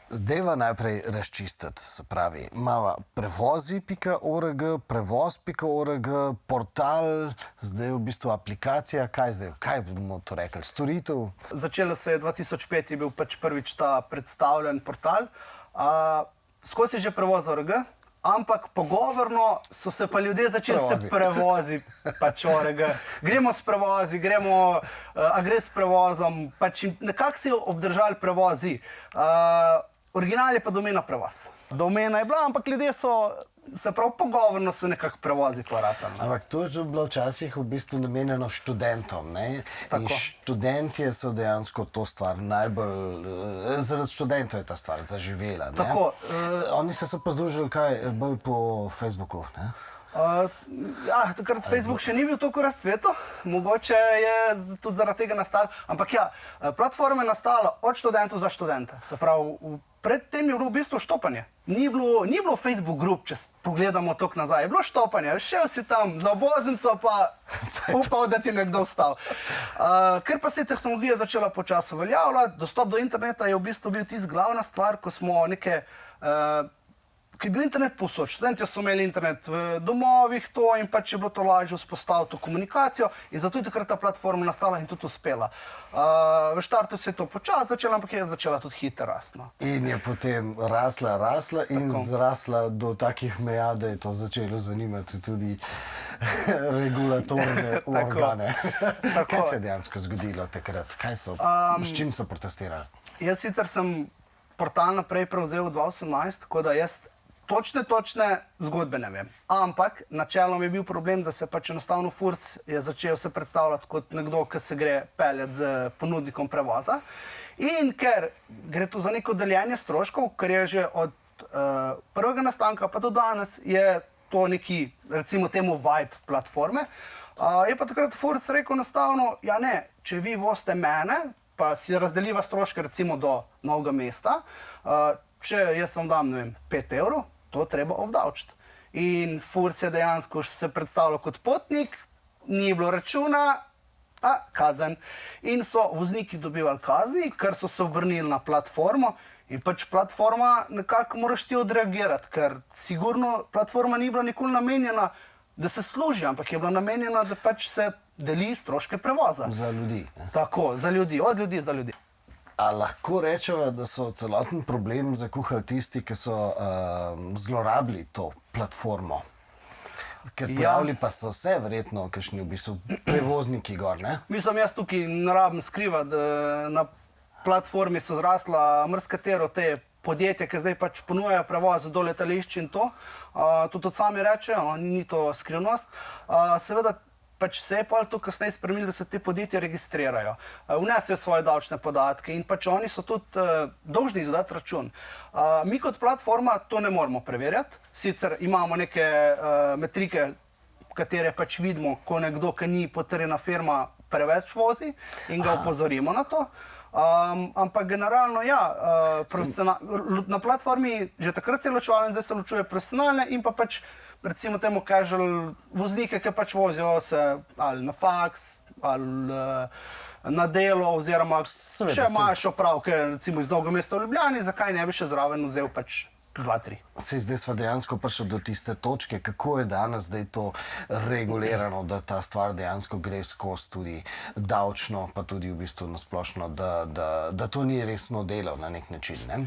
Zdajva najprej razčistiti, se pravi, imava prevozi.org, prevoz.org, portal, zdaj v bistvu aplikacija, kaj bomo to rekli, storitev? Začelo se je 2005, je bil pač prvič ta predstavljen portal. Skozi je že prevoz.org, ampak pogovorno so se pa ljudje začeli se prevozi pač org. Gremo s prevozi, a gre s prevozom, pač nekako si obdržali prevozi. Original je pa domena prevoz. Domena je bila, ampak ljudje so, se prav pogovorno se nekako prevozi poratali. Ampak to je bilo včasih v bistvu namenjeno študentom, ne? In študentje so dejansko to stvar najbolj, zaradi študentov je ta stvar zaživela, ne? Tako. Oni so se pa združili kaj bolj po Facebooku, ne? Ja, takrat Facebook še ni bil toliko razcveto, mogoče je tudi zaradi tega nastalo, ampak ja, platforma je nastala od študentov za študente, se pravi, predtem je bilo v bistvu štopanje. Ni bilo Facebook grup, če pogledamo toliko nazaj, je bilo štopanje, šel si tam za obvoznico pa upal, da ti nekdo vstal. Ker pa se je tehnologija začela počasi uveljavljati, dostop do interneta je v bistvu bil tisti glavna stvar, ko smo ki je bil internet povsod. Študentje so imeli internet v domovih to in pač je bilo to lažje vzpostaviti to komunikacijo in zato je takrat ta platforma nastala in tudi uspela. V štartu se je to počasi začela, ampak je začela tudi hitro rasti. In je potem rasla in zrasla do takih meja, da je to začelo zanimati tudi regulatorne organe. Kaj se je dejansko zgodilo takrat? S čim so protestirali? Jaz sicer sem portal naprej prevzel v 2018, tako da jaz točne zgodbe ne vem. Ampak načelom je bil problem, da se pač enostavno Furs je začel se predstavljati kot nekdo, ki se gre peljati z ponudnikom prevoza. In ker gre tu za neko deljenje stroškov, ker je že od prvega nastanka pa do danes je to neki, recimo temu vibe platforme, je pa takrat Furs rekel enostavno, ja ne, če vi vozite mene, pa si razdeliva stroške recimo do Novega mesta, če jaz vam dam, ne vem, 5 evrov, to treba obdavčiti. In Furs je dejansko se predstavljal kot potnik, ni bilo računa, kazen. In so vozniki dobivali kazni, ker so se obrnili na platformo in pač platforma nekako moraš ti odreagirati, ker sigurno platforma ni bila nikoli namenjena, da se služi, ampak je bila namenjena, da pač se deli stroške prevoza. Za ljudi. Tako, za ljudi, od ljudi za ljudi. A lahko rečeva, da so celoten problem zakuhali tisti, ki so zlorabili to platformo? Ker pojavili pa so se verjetno kakšni v bistvu prevozniki gor, ne? Mislim, jaz tukaj ne rabim skrivati, na platformi so zrasla marsikatero te podjetja, ki zdaj pač ponujajo prevoz do letališč in to. Tudi sami rečejo, ni to skrivnost. Seveda pač se je pa to kasneje spremenilo, da se te podjetja registrirajo. Vnesejo svoje davčne podatke in pač oni so tudi dolžni izdati račun. Mi kot platforma to ne moramo preverjati, sicer imamo neke metrike, katere pač vidimo, ko nekdo, ki ni potrjena firma, preveč vozi in ga opozorimo na to. Ampak generalno, ja, na platformi že takrat se je ločevalo in zdaj se ločuje profesionalne in pa pač recimo temu casual voznike, ki pač vozijo se ali na faks, ali na delo, oziroma še imaš opravke recimo iz Novega mesta v Ljubljani, zakaj ne bi še zraven vzel pač 2-3. Zdaj smo dejansko prišli do tiste točke, kako je danes zdaj to regulirano, da ta stvar dejansko gre skozi tudi davčno, pa tudi v bistvu nasplošno, da to ni resno delo na nek način, ne?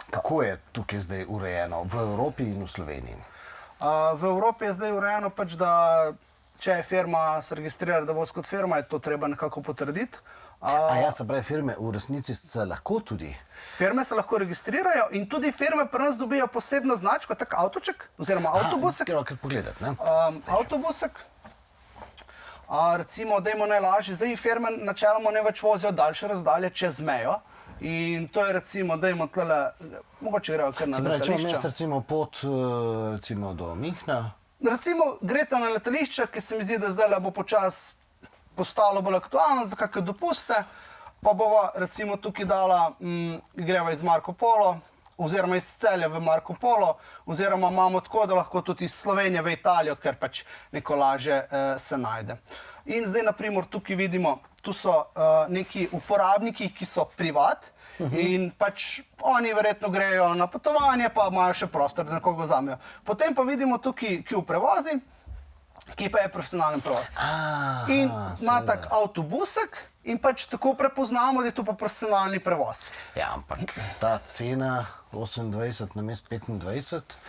Kako je tukaj zdaj urejeno v Evropi in v Sloveniji? V Evropi je zdaj urejeno pač, da če je firma se registrira, da vozi kot firma, je to treba nekako potrditi. Se pravi, firme v resnici se lahko tudi? Firme se lahko registrirajo in tudi firme pri nas dobijo posebno značko, tak avtoček, oziroma avtobusek. Gremo kar pogledati, ne? Avtobusek. Recimo, dajmo najlažje, zdaj firme načeloma ne več vozijo daljše razdalje čez mejo. In to je recimo, dajmo tlele, mogoče grejo kar na letališča. Se pravi, če imate recimo pot recimo do Münchna? Recimo, greste na letališče, ki se mi zdi, da zdaj bo počasi postalo bolj aktualno za kakšne dopuste, pa bova recimo tukaj dala, greva iz Marco Polo, oziroma iz Celja v Marco Polo, oziroma imamo tako, da lahko tudi iz Slovenije v Italijo, ker pač neko lažje se najde. In zdaj, naprimer, tukaj vidimo tu so neki uporabniki, ki so privat in pač oni verjetno grejo na potovanje, pa imajo še prostor, da nekoga vzamejo. Potem pa vidimo tukaj Q prevozi, ki pa je profesionalen prevoz. In ima tak avtobusek in pač tako prepoznamo, da je to pa profesionalni prevoz. Ja, ampak ta cena 28 namesto 25,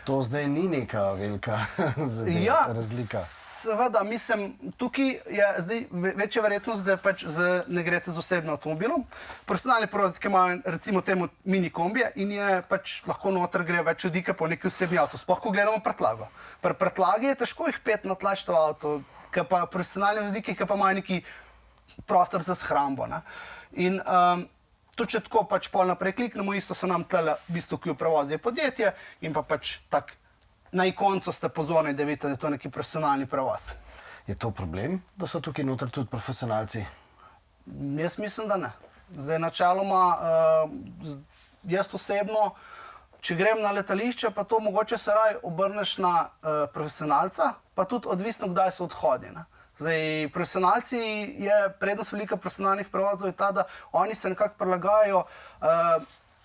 to zdaj ni neka velika razlika. Seveda, mislim, tukaj je zdaj večja verjetnost, da pač ne greste z osebnim avtomobilom. Profesionalni prevozniki imajo recimo temu mini kombije in je pač lahko noter gre več ljudi, po neki osebni avto. Sploh, ko gledamo prtljago. Pri prtljagi je težko jih pet na tlač to avto, ker pa profesionalni vozniki, ki pa imajo neki prostor za shrambo. Ne? In to, če tako pač pol naprej kliknemo, isto so nam tele v bistvu Q prevozi je podjetje in pa pač tak na ikoncu ste pozorni, da vidite, da je to neki profesionalni prevoz. Je to problem, da so tukaj noter tudi profesionalci? Jaz mislim, da ne. Zdaj, načeloma, jaz osebno, če grem na letališče, pa to mogoče se raj obrneš na profesionalca, pa tudi odvisno, kdaj so odhodi. Ne? Zdaj, profesionalci je prednost velika profesionalnih prevozov je ta, da oni se nekako prilagajajo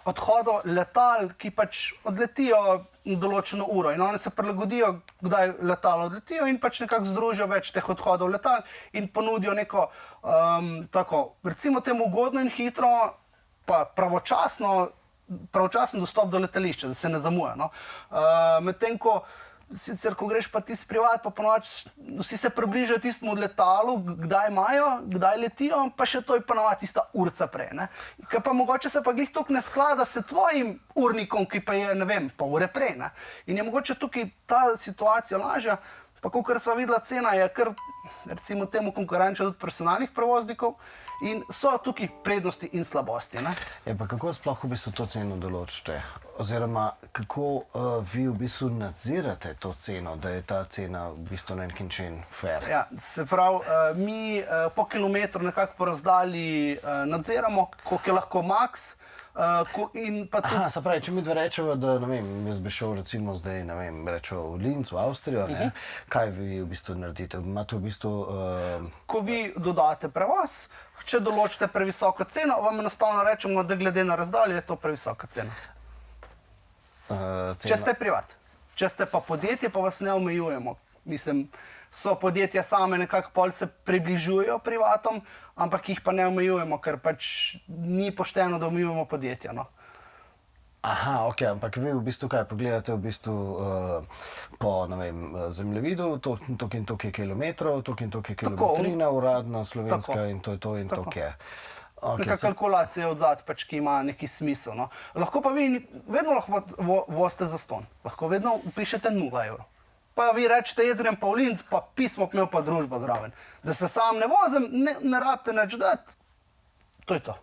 odhodu letal, ki pač odletijo na določeno uro in oni se prilagodijo, kdaj letalo odletijo in pač nekako združijo več teh odhodov letal in ponudijo neko tako, recimo temu ugodno in hitro, pa pravočasen dostop do letališča, da se ne zamuja. No? Medtem ko sicer, ko greš pa tisti privat, pa ponoči vsi se približajo tistemu letalu, kdaj imajo, kdaj letijo, pa še to je ponovadi tista urca prej. Ne? Ker pa mogoče se pa glih toliko ne sklada s tvojim urnikom, ki pa je, ne vem, pol ure prej. Ne? In je mogoče tukaj ta situacija lažja, pa kakor sva videla, cena je kar, recimo temu, konkurenčna tudi profesionalnih prevoznikov in so tukaj prednosti in slabosti. Ne? Ja, pa kako sploh v bistvu to ceno določite? Oziroma, kako vi v bistvu nadzirate to ceno, da je ta cena v bistvu na neki način fair? Ja, se pravi, mi po kilometru nekako po razdalji nadziramo, koliko je lahko maks. Aha, se pravi, če mi dve rečeva, da ne vem, jaz bi šel recimo zdaj, ne vem, rečeva v Linz, v Avstrijo, ne, kaj vi v bistvu naredite? Imate v bistvu... Ko vi dodate prevoz, če določite previsoko ceno, vam enostavno rečemo, da glede na razdaljo je to previsoka cena. Če ste privat. Če ste pa podjetje, pa vas ne omejujemo. Mislim, so podjetja same nekako pol se približujejo privatom, ampak jih pa ne omejujemo, ker pač ni pošteno, da omejujemo podjetja. No. Aha, ok, ampak vi v bistvu kaj pogledate v bistvu po, ne vem, zemljevidu, toliko in toliko kilometrov, toliko in toliko kilometrina uradna, slovenska in to je to in to je. Neka kalkulacija odzad, pač, ki ima neki smisel. No. Lahko pa vi vedno lahko vozite zastonj. Lahko vedno pišete 0 evrov. Pa vi rečete, jaz grem pa v Linz, pa pismo imel pa družba zraven. Da se sam ne vozim, ne rabite nič dati. To je to.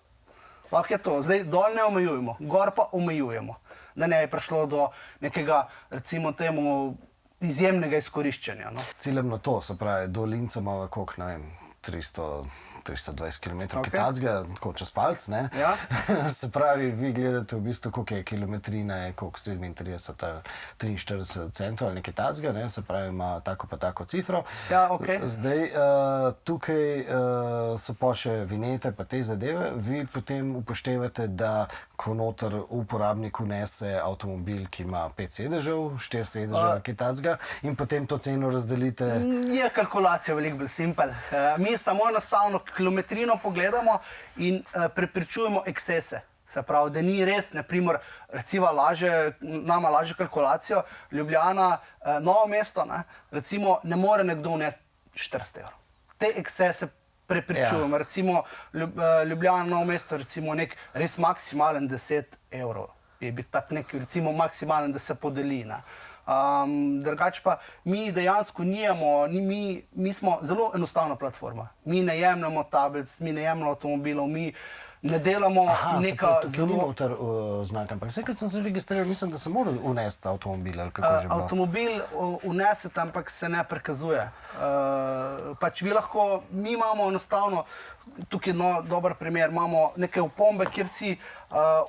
Lahko je to. Zdaj dol ne omejujemo, gor pa omejujemo. Da ne je prišlo do nekega, recimo temu, izjemnega izkoriščenja. No. Ciljem na to, se pravi, do Linca imamo koliko, ne vem, 320 km, ki tacga, tako čez palc, ne? Ja. Se pravi, vi gledate v bistvu, koliko je kilometrina, je koliko 37 ali 43 centov ali nekaj tacga, ne? Se pravi, ima tako pa tako cifro. Ja, ok. Zdaj, tukaj so pa še vinete pa te zadeve, vi potem upoštevate, da ko noter uporabnik unese avtomobil, ki ima 5 sedežev, 4 sedežev, ki tacga, in potem to ceno razdelite. Je kalkulacija veliko bolj simpel. Mi samo enostavno kilometrino pogledamo in preprečujemo ekscese. Se pravi, da ni res, naprimer, recimo nama laže kalkulacijo, Ljubljana, Novo mesto, ne, recimo, ne more nekdo unesti 400 evrov. Te ekscese preprečujemo. Ja. Recimo, Ljubljana, Novo mesto, recimo, nek res maksimalen 10 evrov. Je biti tak nek, recimo, maksimalen, da se podeli, ne. Drugače pa mi dejansko nijemo, mi smo zelo enostavna platforma. Mi ne jemljamo tablic, mi ne jemljamo avtomobilov, mi Ne delamo neka zelo noter znak, ampak vse, kad sem se registriral, mislim, da se mora unesti avtomobil, ali kako že bilo. Avtomobil unesete, ampak se ne prikazuje. Pač mi imamo enostavno, tukaj je dober primer, imamo neke opombe, kjer si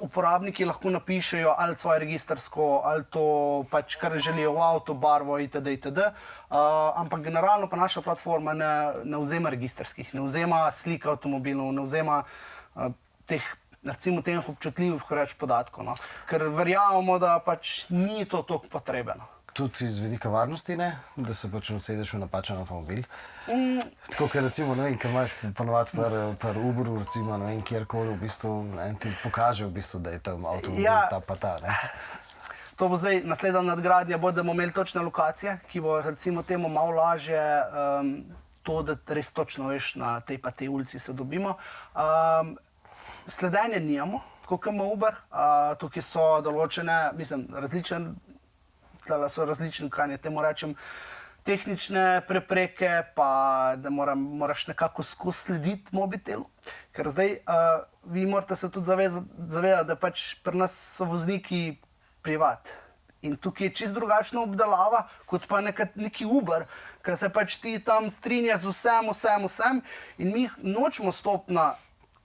uporabniki lahko napišejo ali svoje registrsko, ali to pač, kar želijo v avto, barvo itd. Ampak generalno pa naša platforma ne vzema registrskih, ne vzema slike avtomobilov, ne vzema teh, recimo, teh občutljivih podatkov, no? Ker verjamemo, da pač ni to toliko potrebno. Tudi iz vidika varnosti, ne? Da se pač usedeš v napačen avtomobil. Tako, ker recimo, ne vem, ker imaš ponovadi pri Uberu, recimo, ne vem, kjerkoli, v bistvu, ti pokaže, v bistvu, da je tam avtomobil ta pa ta, ne? To bo zdaj naslednja nadgradnja, da bomo imeli točne lokacije, ki bo, recimo, temu malo lažje to, da res točno veš, na tej pa tej ulici se dobimo. Sledenje nijamo, tako kot ima Uber. Tukaj so določene, mislim, različne, kaj ne temu rečem, tehnične prepreke, pa da moraš nekako skozi slediti mobitelu. Ker zdaj vi morate se tudi zavedati, da pač pri nas so vozniki privat. In tukaj je čisto drugačna obdelava, kot pa neki Uber, ker se pač ti tam strinja z vsem in mi nočemo stopiti na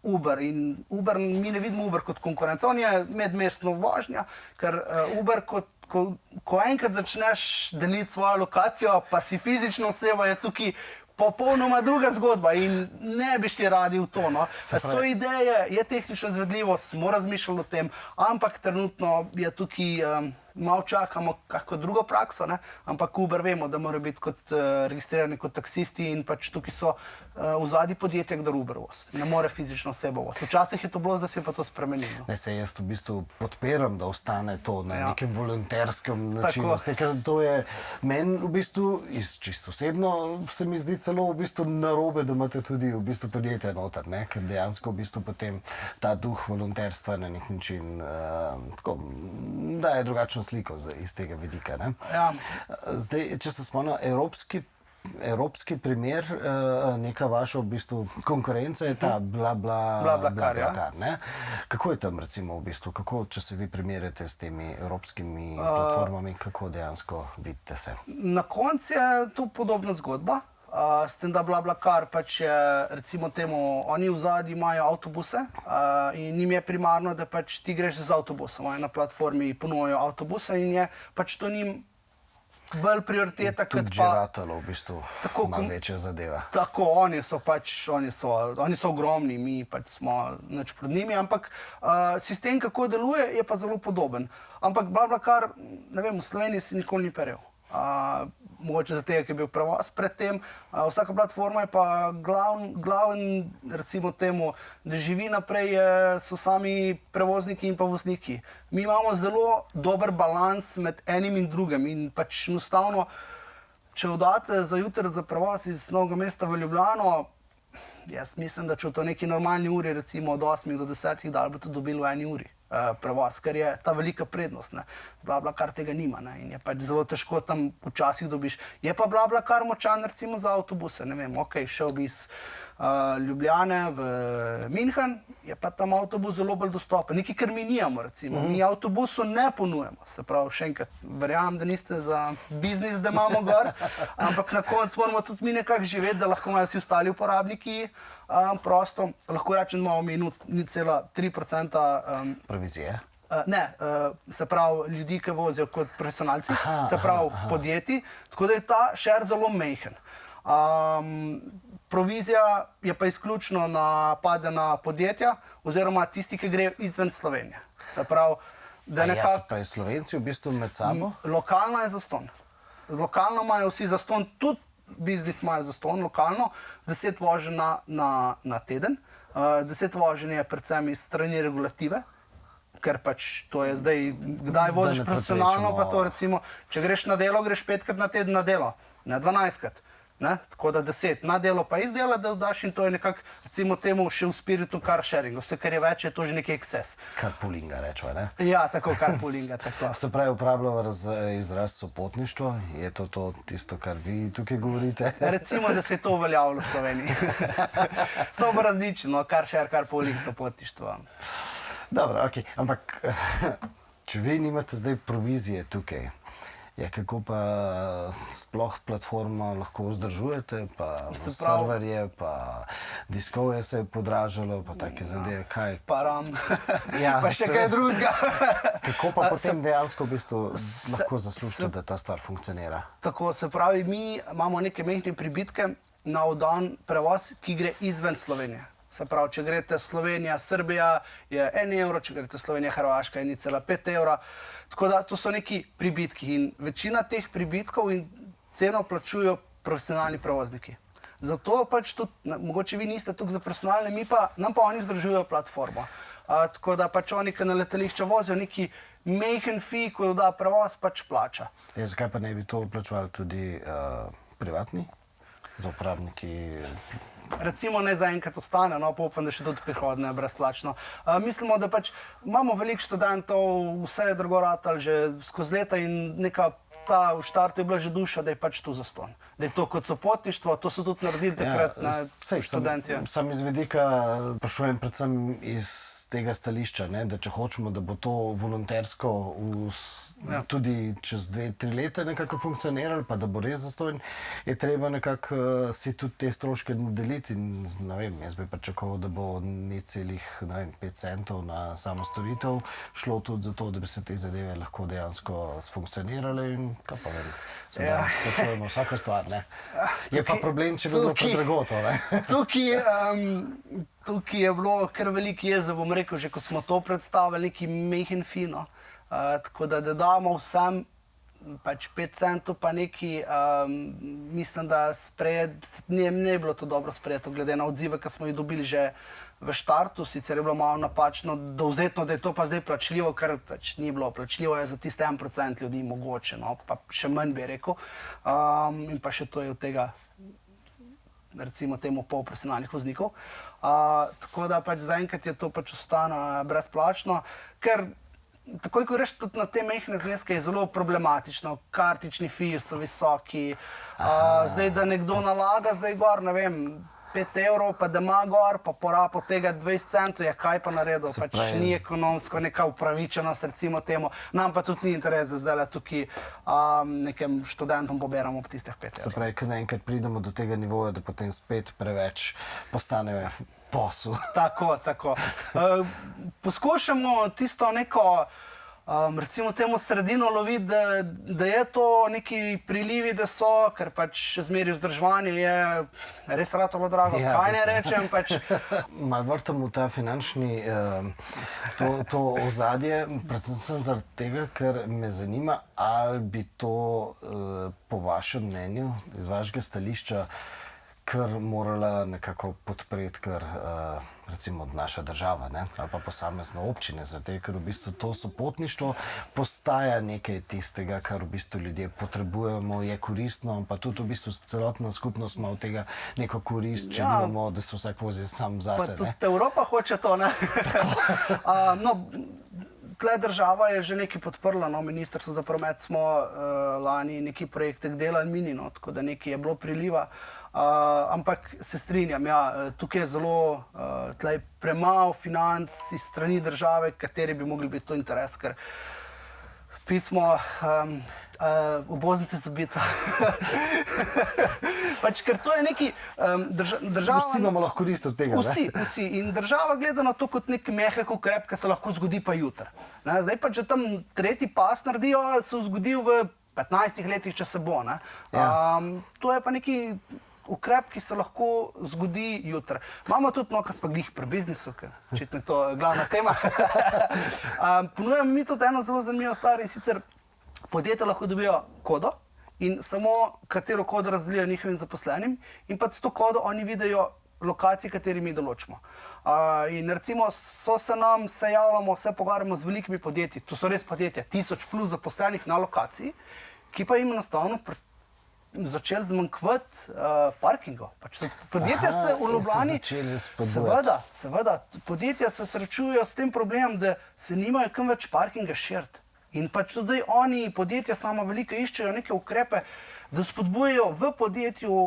Uber. In Uber, mi ne vidimo Uber kot konkurenca, on je medmestno vožnja, ker Uber, ko enkrat začneš deliti svojo lokacijo, pa si fizično oseba, je tukaj popolnoma druga zgodba in ne bi šli radi v to. No. So ideje, je tehnična izvedljivost, smo razmišljali o tem, ampak trenutno je tukaj, malo čakamo kako drugo prakso, ne? Ampak Uber vemo, da mora biti registrirani kot taksisti in pač tukaj so v zadnji podjetja, kdo Uber voz. Ne more fizično osebo voz. Včasih je to bilo, zdaj se je pa to spremenilo. Ne, se jaz v bistvu podpiram, da ostane to na nekem volonterskem načinu. Ker to je meni v bistvu, čisto osebno se mi zdi celo v bistvu narobe, da imate tudi v bistvu podjetje noter, ne? Ker dejansko v bistvu potem ta duh volonterstva na nek način tako, da je drugačno sliko iz tega vidika. Ne? Ja. Zdaj, če se spomnim, evropski primer, neka vaša v bistvu konkurenca je ta BlaBlaCar, ne? Kako je tam recimo v bistvu, če se vi primerjate s temi evropskimi platformami, kako dejansko vidite se? Na koncu je to podobna zgodba. S tem, da BlaBlaCar pač je, recimo temu, oni v zadnji imajo avtobuse in njim je primarno, da pač ti greš z avtobusom. Oni na platformi ponujajo avtobuse in je pač to njim bolj prioriteta, kot pa... Tudi že ratalo v bistvu malo večja zadeva. Tako, oni so ogromni, mi pač smo nič pred njimi, ampak sistem, kako deluje, je pa zelo podoben. Ampak BlaBlaCar, ne vem, v Sloveniji si nikoli ni perel. Mogoče zato, ker je bil prevoz pred tem. Vsaka platforma je pa glaven, recimo temu, da živi naprej, so sami prevozniki in pa vozniki. Mi imamo zelo dober balans med enim in drugim in pač enostavno, če oddate za jutri za prevoz iz Novega mesta v Ljubljano, jaz mislim, da če v to neki normalni uri, recimo od 8 do 10, da boste dobili v eni uri prevoz, ker je ta velika prednost. BlaBlaCar tega nima, ne? In je pač zelo težko tam včasih dobiš. Je pa BlaBlaCar močan recimo za avtobuse, ne vem, ok, šel bi iz Ljubljane v München, je pa tam avtobus zelo bolj dostopen. Nekaj, kar mi nijamo, recimo. Mi avtobusu ne ponujemo. Se pravi, še enkrat, verjamem, da niste za biznis, da imamo gor, ampak na koncu moramo tudi mi nekako živeti, da lahko imajo vsi ostali uporabniki prosto. Lahko rečem, da imamo mi 0,3% provizije. Ne, se pravi, ljudi, ki vozijo kot profesionalci, se pravi podjetij, tako da je ta šer zelo majhen. Provizija je pa izključno pade na podjetja oziroma tisti, ki grejo izven Slovenije. Se pravi, da nekako... Se pravi, Slovenci v bistvu med sabo? Lokalno je zastonj. Lokalno imajo vsi zastonj, tudi biznis imajo zastonj, lokalno, 10 voženj na teden. 10 voženj je predvsem iz strani regulative, ker pač to je zdaj, kdaj voziš profesionalno, pa to recimo, če greš na delo, greš 5-krat na teden na delo, ne 12-krat. Ne? Tako da 10 na delo pa izdela, da daš in to je nekako, recimo temu, še v spiritu car sharinga. Vse, kar je več, je to že neki eksces. Carpoolinga rečemo, ne? Ja, tako carpoolinga, tako. Se pravi, uporabljamo izraz sopotništvo. Je to tisto, kar vi tukaj govorite? Recimo, da se je to uveljavilo v Sloveniji. So pa različno, car share, carpooling, sopotništvo. Dobro, ok. Ampak, če vi nimate zdaj provizije tukaj, kako pa sploh platformo lahko vzdržujete, pa serverje, pa diskovje se je podražilo, pa take zadeve, kaj? Pa RAM, Ja, pa še kaj drugega. Kako pa potem dejansko v bistvu lahko zaslužite, da ta stvar funkcionira? Tako, se pravi, mi imamo neke mehne pribitke na vdan prevoz, ki gre izven Slovenije. Se pravi, če greste Slovenija, Srbija, je 1 evro, če greste Slovenija, Hrvaška, 1,5 evra. Tako da to so neki pribitki in večina teh pribitkov in ceno plačujo profesionalni prevozniki. Zato pač tudi, mogoče vi niste tukaj za profesionalne, nam pa oni vzdržujejo platformo. Tako da pač oni, ki na letališče vozijo neki majhen fee, ko da prevoz, pač plača. Zakaj pa ne bi to plačevali tudi privatni? Za uporabniki? Recimo ne zaenkrat ostane, no, pa upam, da še tudi prihodnje brezplačno. Mislimo, da pač imamo veliko študentov, vse je drugo ratalo že skozi leta in neka ta v štartu je bila že duša, da je pač tu zastonj. Da je to kot sopotništvo, to so tudi naredili takrat študenti. Sam iz vidika sprašujem predvsem iz tega stališča, ne, da če hočemo, da bo to volontersko tudi čez 2-3 leta nekako funkcioniralo, pa da bo res zastonj, je treba nekako si tudi te stroške deliti in ne vem, jaz bi pričakoval, da bo necelih 5 centov na samo storitev šlo tudi za to, da bi se te zadeve lahko dejansko funkcionirale in kaj pa vem, se danes počujemo vsaka stvar, ne? Je pa problem, če bi bilo predrago to, ne? Tukaj je bilo kar veliko jeze, bom rekel, že ko smo to predstavili, neki mehen fino. Tako da damo vsem pač 5 centov pa neki, mislim, da ne je bilo to dobro sprejeto, glede na odzive, ki smo jih dobili že v štartu, sicer je bilo malo napačno dovzetno, da je to pa zdaj plačljivo, kar pač ni bilo plačljivo, je za tiste 1% ljudi mogoče, no, pa še manj bi rekel. In pa še to je od tega, recimo temu polprofesionalnih voznikov. Tako da pač zaenkrat je to pač ostane brezplačno, ker takoj, ko greš tudi na te mehne zneske, je zelo problematično. Kartični fees so visoki, zdaj, da nekdo nalaga zdaj gor, ne vem, 5 evrov, pa da ima gor, pa porabo tega 20 centov, je kaj pa naredil, pač ni ekonomsko neka upravičenost, recimo temu. Nam pa tudi ni interes, da zdaj tukaj nekem študentom poberamo po tistih 5 evrov. Se pravi, kad enkrat pridemo do tega nivoja, da potem spet preveč postane posel. Tako, tako. Poskušamo tisto neko, recimo temu sredino loviti, da je to neki prilivi, da so, ker pač zmeri vzdrževanje je res ratalo drago, kaj ne rečem, pač. Malo vrtam v ta finančni, to ozadje, predvsem zaradi tega, ker me zanima, ali bi to po vašem mnenju, iz vašega stališča, kar morala nekako podpreti, kar recimo naša država, ne? Ali pa posamezne občine, zato ker v bistvu to sopotništvo postaja nekaj tistega, kar v bistvu ljudje potrebujemo, je koristno, pa tudi v bistvu celotna skupnost ima od tega neko korist, če nimamo, da se vsak vozi sam zase. Pa tudi Evropa hoče to, ne? No, tle država je že nekaj podprla, no, Ministrstvo za promet smo lani neki projektek delali mini, no, tako da nekaj je bilo priliva. Ampak se strinjam, ja, tukaj je zelo premalo financ iz strani države, kateri bi mogli biti to interes, ker pismo obvoznice zabita. Pač, ker to je neki država... Vsi imamo lahko korist od tega, ne? Vsi. In država gleda na to kot nek mehek ukrep, ki se lahko zgodi pa jutri. Zdaj pa, če tam tretji pas naredijo, se je zgodil v 15 letih, če se bo, ne? To je pa neki ukrep, ki se lahko zgodi jutri. Imamo tudi, no, kar smo glih pri biznisu, ker očitno je to glavna tema. Ponujemo mi tudi eno zelo zanimivo stvar in sicer podjetja lahko dobijo kodo in samo katero kodo razdelijo njihovim zaposlenim in pa s to kodo oni vidijo lokacije, kateri mi določimo. In recimo se javljamo, se pogovarjamo z velikimi podjetji, to so res podjetja, 1000+ zaposlenih na lokaciji, ki pa jim enostavno začeli zmanjkvati parkingov. Pač podjetja se v Ljubljani, seveda, podjetja se srečujejo s tem problemom, da se nimajo kam več parkinga širiti. In pač tudi zdaj oni, podjetja sama velika, iščejo neke ukrepe, da spodbujajo v podjetju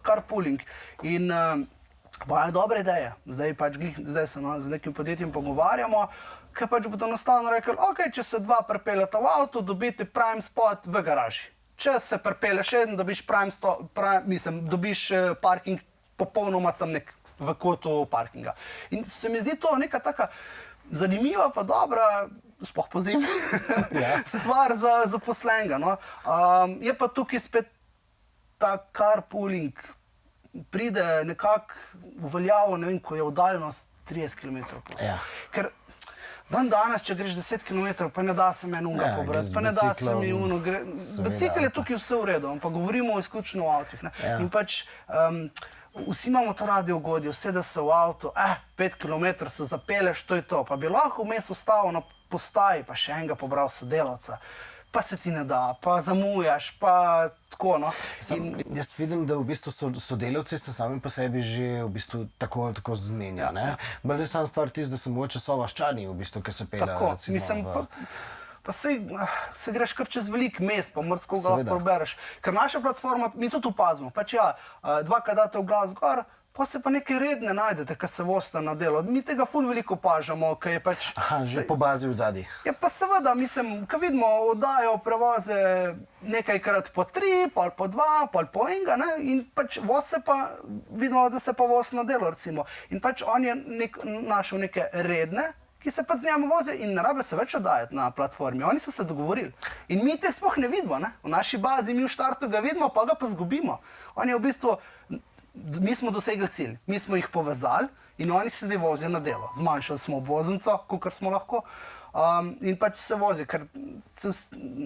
carpooling. In imajo dobre ideje. Zdaj se z nekim podjetjem pogovarjamo, ki pač bodo enostavno rekli, ok, če se dva pripeljata v avto, dobite prime spot v garaži. Če se pripelješ eden, dobiš dobiš parking popolnoma tam nek v kotu parkinga. In se mi zdi to neka taka zanimiva pa dobra, sploh pozimi, stvar za zaposlenega. No. Je pa tukaj spet ta carpooling pride nekako v veljavo, ne vem, ko je oddaljenost 30 km. Ja. Ker danes, če greš 10 km, pa ne da se meni unga pobrati, pa ne da se mi uno gre. Bicikl je tukaj vse v redu, ampak govorimo izključno o avtih. Ja. In pač vsi imamo to radi ugodje, vse da se v avto, 5 km se zapeleš, to je to. Pa bi lahko vmes ostalo na postaji, pa še enega pobral sodelavca. Pa se ti ne da, pa zamujaš, pa tako, no. Jaz vidim, da v bistvu sodelavci se sami po sebi že v bistvu tako ali tako zmenja, ne? Bolj je sama stvar tisto, da so mogoče sovaščani v bistvu, ki se peljajo, recimo. Mislim, pa se greš kar čez velik mest, pa mrsko ga lahko prebereš. Ker naša platforma, mi tudi opazimo, pač dvakrat date v glas gor, pa se pa neke redne najdete, ki se vozite na delo. Mi tega ful veliko opažamo, ki je pač... že po bazi v zadnji. Ja, pa seveda, mislim, ko vidimo, oddajo prevoze nekajkrat po 3, pol po 2, pol po enega, ne, in pač voz se pa, vidimo, da se pa voz na delo, recimo. In pač on je našel neke redne, ki se pa z njemu voze in ne rabe se več oddajati na platformi. Oni so se dogovorili. In mi te sploh ne vidimo, ne. V naši bazi mi v štartu ga vidimo, pa ga pa zgubimo. On je v bistvu... Mi smo dosegli cilj, mi smo jih povezali in oni se zdaj vozijo na delo. Zmanjšali smo obvoznico, kolikor smo lahko, in pač se vozijo, ker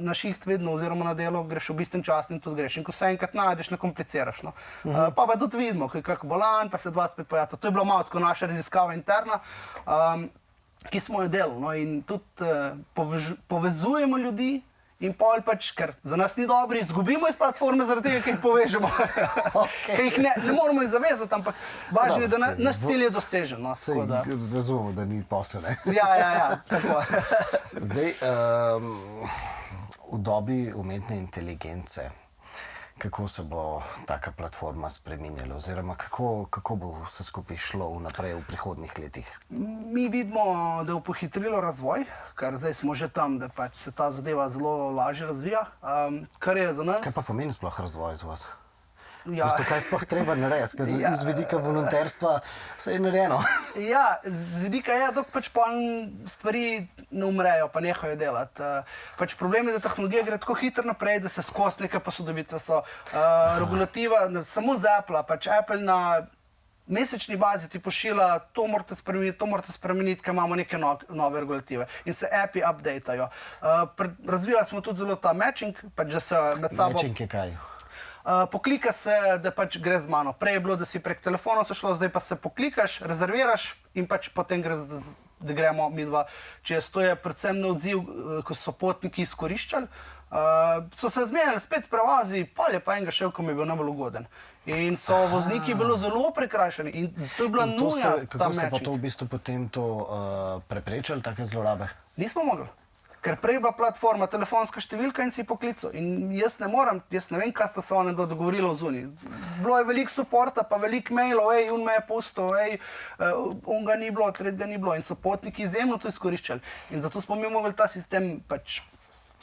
na šiht vedno oziroma na delo greš v bistven čas in tudi greš. In ko se enkrat najdeš, ne kompliciraš. No. Pa tudi vidimo, kako bolan, pa se dva spet pojavlja. To je bilo malo tako naša raziskava interna, ki smo jo delali. No. In tudi povezujemo ljudi. In pol pač, ker za nas ni dobro, izgubimo iz platforme zaradi tega, ker jih povežemo. Ker jih ne moramo jih zavezati, ampak važno je, da naš cilj je dosežen. No, razumemo, da ni posel, ne? Ja, tako. Zdaj, v dobi umetne inteligence, kako se bo taka platforma spreminjala oziroma kako bo vse skupaj šlo naprej v prihodnjih letih? Mi vidimo, da je pohitrilo razvoj, ker zdaj smo že tam, da pač se ta zadeva zelo lažje razvija, kar je za nas... Kaj pa pomeni sploh razvoj za vas? Kaj sploh treba narediti, ker iz vidika volonterstva se je narejeno. Ja, z vidika je, dok pač stvari ne umrejo, pa nehajo delati. Pač problem je, da tehnologija gre tako hitro naprej, da se skozi neke posodobitve so. Regulativa, samo z Apple, pač Apple na mesečni bazi ti pošilja, to morate spremeniti, ker imamo neke nove regulative. In se appi updatajo. Razvijali smo tudi zelo ta matching, pač da se med sabo... Matching je kaj? Poklika se, da pač gre z mano. Prej je bilo, da si prek telefonov se šlo, zdaj pa se poklikaš, rezerviraš in pač potem gre, da gremo mi dva čez. To je predvsem na odziv, ko so potniki izkoriščali. So se zmenili spet prevozi, pol je pa enega šel, ko mi je bil najbolj ugoden. In so vozniki bili zelo prekrajšani. In to je bila nuja ta Kako ste pa matching. to v bistvu potem to preprečili, take zlorabe? Nismo mogli. Ker prej je bila platforma, telefonska številka in si poklical. In jaz ne vem, kaj sta se one dogovorila v zunji. Bilo je veliko suporta, pa veliko mailov, on me je pustil, on ga ni bilo, tretjega ni bilo. In so potniki izjemno to izkoriščali. In zato smo mi mogli ta sistem, pač,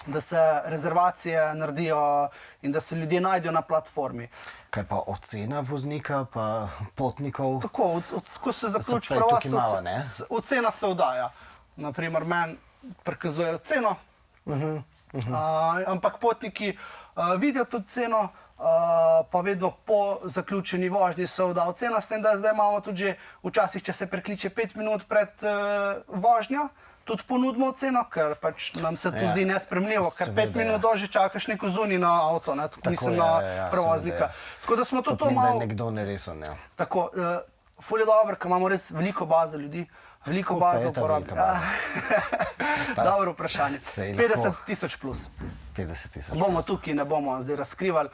da se rezervacije naredijo in da se ljudje najdejo na platformi. Kaj pa ocena voznika, pa potnikov? Tako, ko se zaključi prevoz, ocena se oddaja. Naprimer, meni prikazujejo ceno, ampak potniki vidijo to ceno, pa vedno po zaključeni vožnji se odda ocena, s tem, da zdaj imamo tudi že včasih, če se prekliče 5 minut pred vožnjo, tudi ponudimo oceno, ker pač nam se to zdi nespremljivo, ker 5 minut dolže čakaš neko zunaj na avto, mislim na prevoznika. Tako da smo to malo... Da je nekdo neresen, ja. Tako, ful je dobro, ker imamo res veliko baze ljudi, Veliko Koliko pa bazo je ta uporabnikov. velika baza? Dobro vprašanje. Sej lahko. 50,000 plus. 50,000. Bomo tukaj, ne bomo zdaj razkrivali.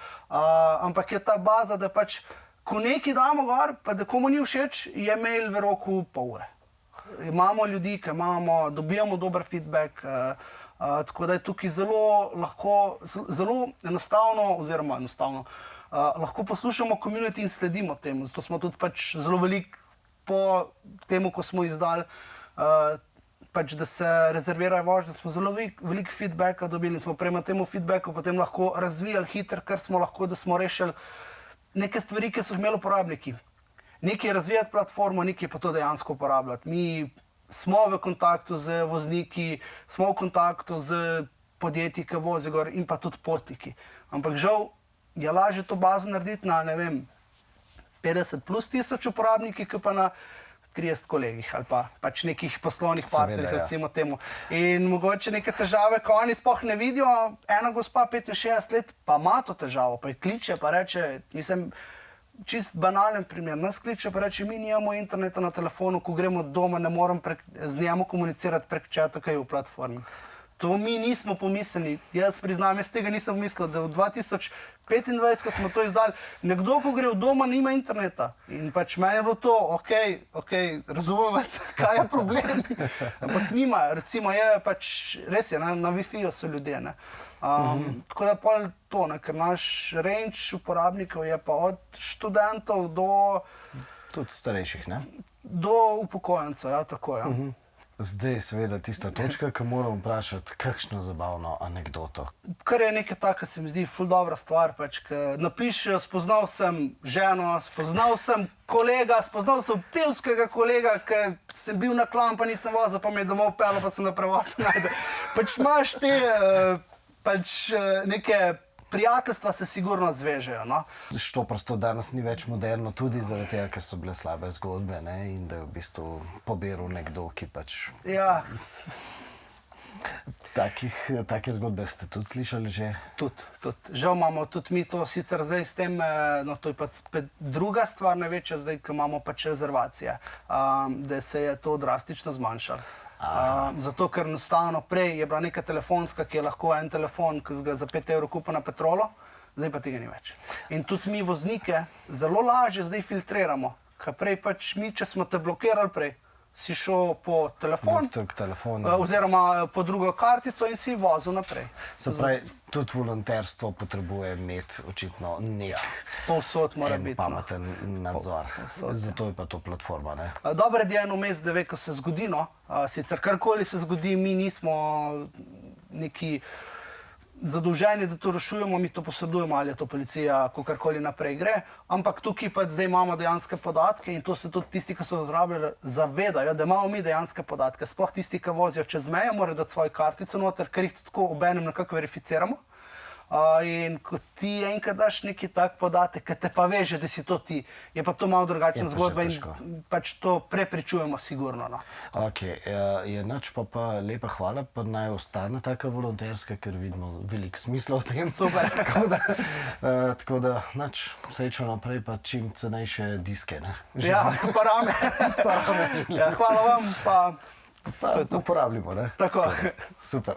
Ampak je ta baza, da pač, ko nekaj damo gor, pa da komu ni všeč, je mail v roku pol ure. Imamo ljudi, ki dobijamo dober feedback, tako da je tukaj zelo enostavno, lahko poslušamo community in sledimo temu. Zato smo tudi pač zelo veliko po temu, ko smo izdali, pač, da se rezervirajo vožnje, da smo zelo veliko feedbacka dobili, smo prema temu feedbacku potem lahko razvijali hitro, kar smo lahko, da smo rešili neke stvari, ki so jih imeli uporabniki. Nekaj je razvijati platformo, nekaj pa to dejansko uporabljati. Mi smo v kontaktu z vozniki, smo v kontaktu z podjetji, ki vozijo gor in pa tudi potniki. Ampak žal je lažje to bazo narediti na, ne vem, 50 plus tisoč uporabniki, ki pa na 30 kolegih ali pa pač nekih poslovnih partnerjih, recimo temu. In mogoče neke težave, ko oni sploh ne vidijo, ena gospa 65 let pa ima to težavo, pa je kliče, pa reče, mislim, čist banalen primer, nas kliče, pa reče, mi nimamo interneta na telefonu, ko gremo doma, ne morem z njemu komunicirati prek čata, kaj je v platformi. To mi nismo pomislili. Jaz priznam, jaz tega nisem mislil, da v 2025, ko smo to izdali, nekdo, ko gre v doma, nima interneta. In pač meni je bilo to, ok, razumem vas, kaj je problem. Ampak nima, recimo je pač, res je, na Wi-Fi-ju so ljudje, ne. Tako da pol to, ne, ker naš range uporabnikov je pa od študentov do... Tudi starejših, ne? Do upokojencev, ja, tako je. Ja. Zdaj je seveda tista točka, ki moram vprašati, kakšno zabavno anekdoto. Kar je nekaj taka, se mi zdi ful dobra stvar, pač, ki napišejo, spoznal sem ženo, spoznal sem kolega, spoznal sem pevskega kolega, ki sem bil na klam, pa nisem vozil, pa me je domov pelil, pa sem na prevoz najdel. Pač imaš te neke prijateljstva se sigurno zvežejo, no. Što prosto danes ni več moderno, tudi zaradi tega, ker so bile slabe zgodbe, ne, in da je v bistvu pobiral nekdo, ki pač... Ja. Take zgodbe ste tudi slišali že? Tudi. Žal imamo tudi mi to sicer zdaj s tem, no to je pa druga stvar največja zdaj, ko imamo pač rezervacije, da se je to drastično zmanjšalo. Zato, ker enostavno prej je bila neka telefonska, ki je lahko en telefon, ki ga za 5 evrov kupa na Petrolo, zdaj pa tega ni več. In tudi mi voznike zelo lažje zdaj filtriramo, ker prej pač mi, če smo te blokirali prej, si šel po telefon, oziroma po drugo kartico in si vozil naprej. Se pravi, tudi volonterstvo potrebuje imeti očitno nek pameten nadzor. Zato je pa to platforma, ne? Dobro je en vmes, da ve, ko se zgodi, no. Sicer karkoli se zgodi, mi nismo neki zadolženi, da to rešujemo, mi to posredujemo, ali je to policija, ko karkoli naprej gre, ampak tukaj pa zdaj imamo dejanske podatke in to se tudi tisti, ki so zrabljali, zavedajo, da imamo mi dejanske podatke. Sploh tisti, ki vozijo čez mejo, morajo dati svojo kartico noter, ker jih tako obenem nekako verificiramo. In ko ti enkrat daš neki tak podatek, ki te pa veže, da si to ti, je pa to malo drugačna zgodba in pač to prepričujemo sigurno, no. Ok, je nič pa lepa hvala, pa naj ostane taka volonterska, ker vidimo veliko smisla v tem. Super. Tako da, nič, srečno naprej, pa čim cenejše diske, ne? Ja, pa rame. Hvala vam, pa... Pa uporabljamo, ne? Tako. Super.